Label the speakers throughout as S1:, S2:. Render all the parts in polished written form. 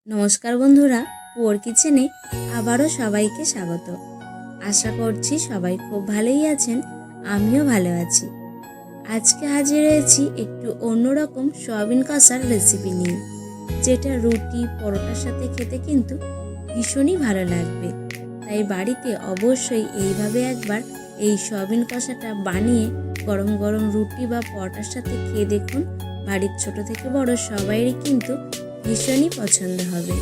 S1: নমস্কার বন্ধুরা, পুয়োর কিচেনে আবারও সবাইকে স্বাগত। আশা করছি সবাই খুব ভালোই আছেন, আমিও ভালো আছি। আজকে হাজির হয়েছি একটু অন্যরকম সয়াবিন কষার রেসিপি নিয়ে, যেটা রুটি পরোটার সাথে খেতে কিন্তু ভীষণই ভালো লাগবে। তাই বাড়িতে অবশ্যই এইভাবে একবার এই সয়াবিন কষাটা বানিয়ে গরম গরম রুটি বা পরোটার সাথে খেয়ে দেখুন। বাড়ির ছোট থেকে বড় সবাইরই কিন্তু ভীষণই পছন্দ হবে।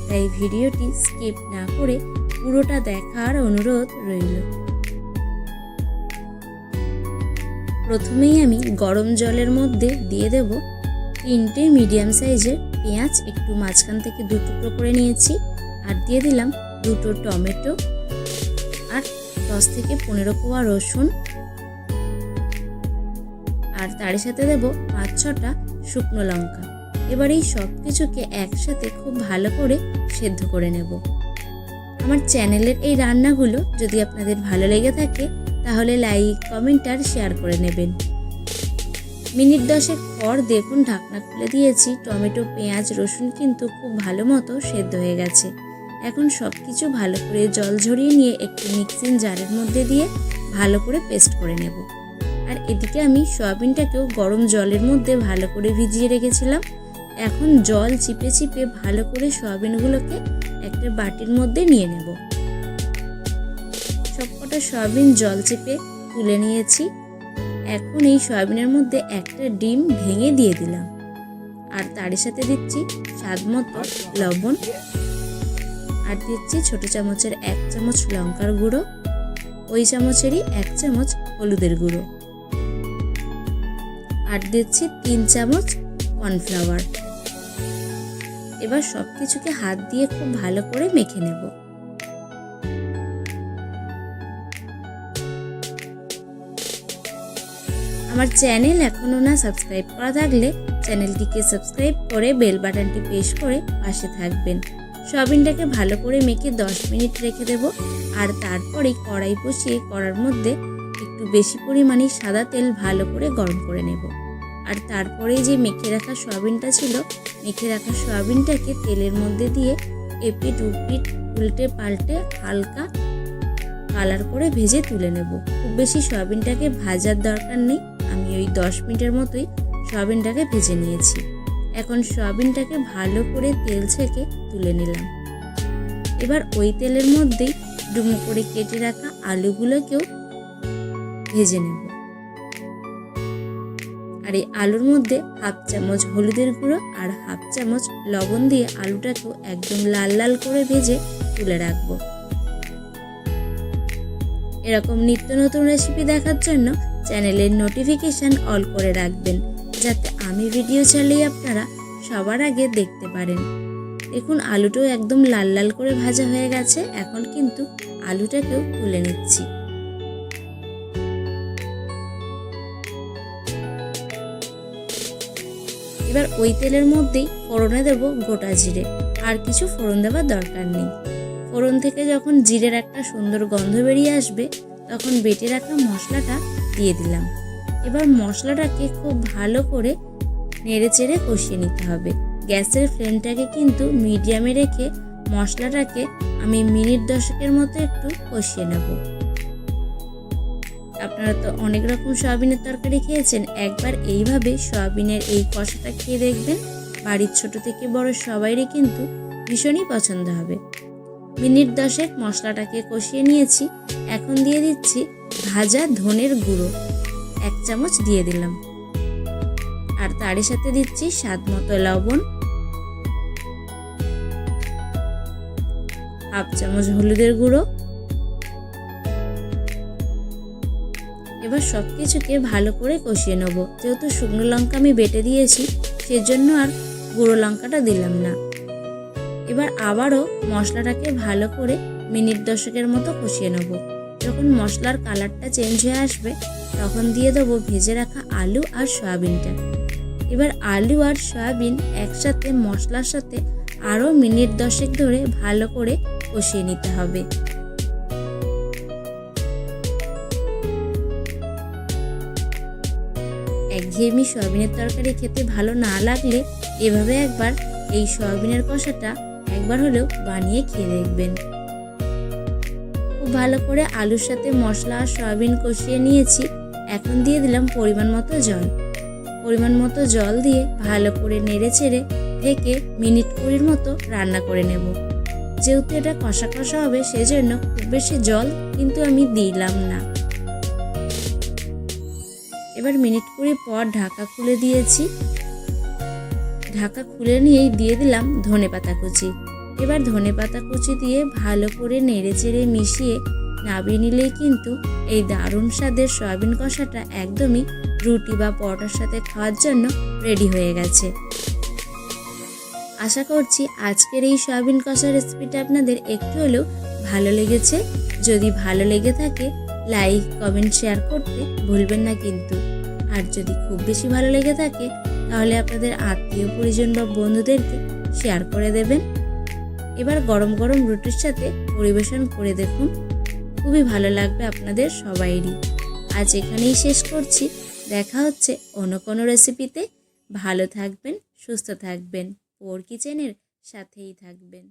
S1: তাই ভিডিওটি স্কিপ না করে পুরোটা দেখার অনুরোধ রইল। প্রথমেই আমি গরম জলের মধ্যে দিয়ে দেব 3টে মিডিয়াম সাইজের পেঁয়াজ, একটু মাঝখান থেকে 2 টুকরো করে নিয়েছি, আর দিয়ে দিলাম 2টো টমেটো আর 10 থেকে 15 কোয়া রসুন, আর তার সাথে দেব 5-6টা শুকনো লঙ্কা। এবার এই সব কিছুকে একসাথে খুব ভালো করে সেদ্ধ করে নেব। আমার চ্যানেলের এই রান্নাগুলো যদি আপনাদের ভালো লেগে থাকে তাহলে লাইক, কমেন্ট আর শেয়ার করে নেবেন। মিনিট 10 পর দেখুন ঢাকনা খুলে দিয়েছি। টমেটো, পেঁয়াজ, রসুন কিন্তু খুব ভালো মতো সেদ্ধ হয়ে গেছে। এখন সব কিছু ভালো করে জল ঝরিয়ে নিয়ে একটি মিক্সিং জারের মধ্যে দিয়ে ভালো করে পেস্ট করে নেব। আর এদিকে আমি সয়াবিনটাকেও গরম জলের মধ্যে ভালো করে ভিজিয়ে রেখেছিলাম। এখন জল চিপে চিপে ভালো করে সয়াবিনগুলোকে একটা বাটির মধ্যে নিয়ে নেব। সবকটা সয়াবিন জল চিপে তুলে নিয়েছি। এখন এই সয়াবিনের মধ্যে একটা ডিম ভেঙে দিয়ে দিলাম, আর তার সাথে দিচ্ছি স্বাদ মতো লবণ, আর দিচ্ছি ছোট চামচের 1 চামচ লঙ্কার গুঁড়ো, ওই চামচেরই 1 চামচ হলুদের গুঁড়ো, আর দিচ্ছি 3 চামচ কর্নফ্লাওয়ার। এবার সব কিছুকে হাত দিয়ে খুব ভালো করে মেখে নেব। আমার চ্যানেল এখনো না সাবস্ক্রাইব করা থাকলে চ্যানেলটিকে সাবস্ক্রাইব করে বেল বাটনটি প্রেস করে পাশে থাকবেন। সয়াবিনটাকে ভালো করে মেখে 10 মিনিট রেখে দেব। আর তারপরে কড়াই বসিয়ে কড়ার মধ্যে একটু বেশি পরিমাণে সাদা তেল ভালো করে গরম করে নেব। আর তারপরে যে মেখে রাখা সয়াবিনটা ছিল, মেখে রাখা সয়াবিনটাকে তেলের মধ্যে দিয়ে এপিট উপিট উল্টে পাল্টে হালকা কালার করে ভেজে তুলে নেব। খুব বেশি সয়াবিনটাকে ভাজার দরকার নেই, আমি ওই 10 মিনিটের মতোই সয়াবিনটাকে ভেজে নিয়েছি। এখন সয়াবিনটাকে ভালো করে তেল ছেঁকে তুলে নিলাম। এবার ওই তেলের মধ্যেই ডুমো করে কেটে রাখা আলুগুলোকেও ভেজে নেব। আর এই আলুর মধ্যে 1/2 চামচ হলুদের গুঁড়ো আর 1/2 চামচ লবণ দিয়ে আলুটাকেও একদম লাল লাল করে ভেজে তুলে রাখবো। এরকম নিত্য নতুন রেসিপি দেখার জন্য চ্যানেলের নোটিফিকেশন অল করে রাখবেন, যাতে আমি ভিডিও ছাড়লেই আপনারা সবার আগে দেখতে পারেন। দেখুন আলুটাও একদম লাল লাল করে ভাজা হয়ে গেছে। এখন কিন্তু আলুটাকেও তুলে নিচ্ছি। এবার ওই তেলের মধ্যেই ফোড়নে দেব গোটা জিরে, আর কিছু ফোড়ন দেওয়ার দরকার নেই। ফোড়ন থেকে যখন জিরের একটা সুন্দর গন্ধ বেরিয়ে আসবে তখন বেটে রাখা মশলাটা দিয়ে দিলাম। এবার মশলাটাকে খুব ভালো করে নেড়ে চেড়ে কষিয়ে নিতে হবে। গ্যাসের ফ্লেমটাকে কিন্তু মিডিয়ামে রেখে মশলাটাকে আমি মিনিট 10 মতো একটু কষিয়ে নেব। আপনারা তো অনেক রকম সয়াবিনের তরকারি খেয়েছেন, একবার এইভাবে সয়াবিনের এই কষাটা খেয়ে দেখবেন। বাড়ির ছোট থেকে বড় সবাইরই কিন্তু ভীষণই পছন্দ হবে। মিনিট 10 মশলাটাকে কষিয়ে নিয়েছি। এখন দিয়ে দিচ্ছি ভাজা ধনের গুঁড়ো 1 চামচ দিয়ে দিলাম, আর তার সাথে দিচ্ছি স্বাদ মতো লবণ, 1/2 চামচ হলুদের গুঁড়ো। এবার সব কিছুকে ভালো করে কষিয়ে নেব। যেহেতু শুকনো লঙ্কা আমি বেটে দিয়েছি, সেজন্য আর গুঁড়ো লঙ্কাটা দিলাম না। এবার আবারও মশলাটাকে ভালো করে মিনিট 10 মতো কষিয়ে নেব। যখন মশলার কালারটা চেঞ্জ হয়ে আসবে তখন দিয়ে দেবো ভেজে রাখা আলু আর সয়াবিনটা। এবার আলু আর সয়াবিন একসাথে মশলার সাথে আরও মিনিট 10 ধরে ভালো করে কষিয়ে নিতে হবে। একঘেয়েমি সয়াবিনের তরকারি খেতে ভালো না লাগলে এভাবে একবার এই সয়াবিনের কষাটা একবার হলেও বানিয়ে খেয়ে দেখবেন। খুব ভালো করে আলুর সাথে মশলা আর সয়াবিন কষিয়ে নিয়েছি। এখন দিয়ে দিলাম পরিমাণ মতো জল দিয়ে ভালো করে নেড়ে চেড়ে ঢেকে মিনিট 20 মতো রান্না করে নেব। যেহেতু এটা কষা কষা হবে সেজন্য খুব বেশি জল কিন্তু আমি দিলাম না। এবার মিনিট 20 পর ঢাকা খুলে দিয়েছি। ঢাকা খুলে নিয়েই দিয়ে দিলাম ধনেপাতা কুচি। এবার ধনেপাতা কুচি দিয়ে ভালো করে নেড়ে চেড়ে মিশিয়ে নামিয়ে নিলেই কিন্তু এই দারুণ স্বাদের সয়াবিন কষাটা একদমই রুটি বা পরোটার সাথে খাওয়ার জন্য রেডি হয়ে গেছে। আশা করছি আজকের এই সয়াবিন কষা রেসিপিটা আপনাদের একটু হলেও ভালো লেগেছে। যদি ভালো লেগে থাকে লাইক কমেন্ট শেয়ার করতে ভুলবেন না কিন্তু। আর যদি খুব বেশি ভালো লেগে থাকে তাহলে আপনাদের আত্মীয় পরিজন বা বন্ধুদেরকে শেয়ার করে দেবেন। এবার গরম গরম রুটির সাথে পরিবেশন করে দেখুন, খুবই ভালো লাগবে আপনাদের সবাইরই। আজ এখানেই শেষ করছি। দেখা হচ্ছে অন্য কোনো রেসিপিতে। ভালো থাকবেন, সুস্থ থাকবেন, পোর কিচেনের সাথেই থাকবেন।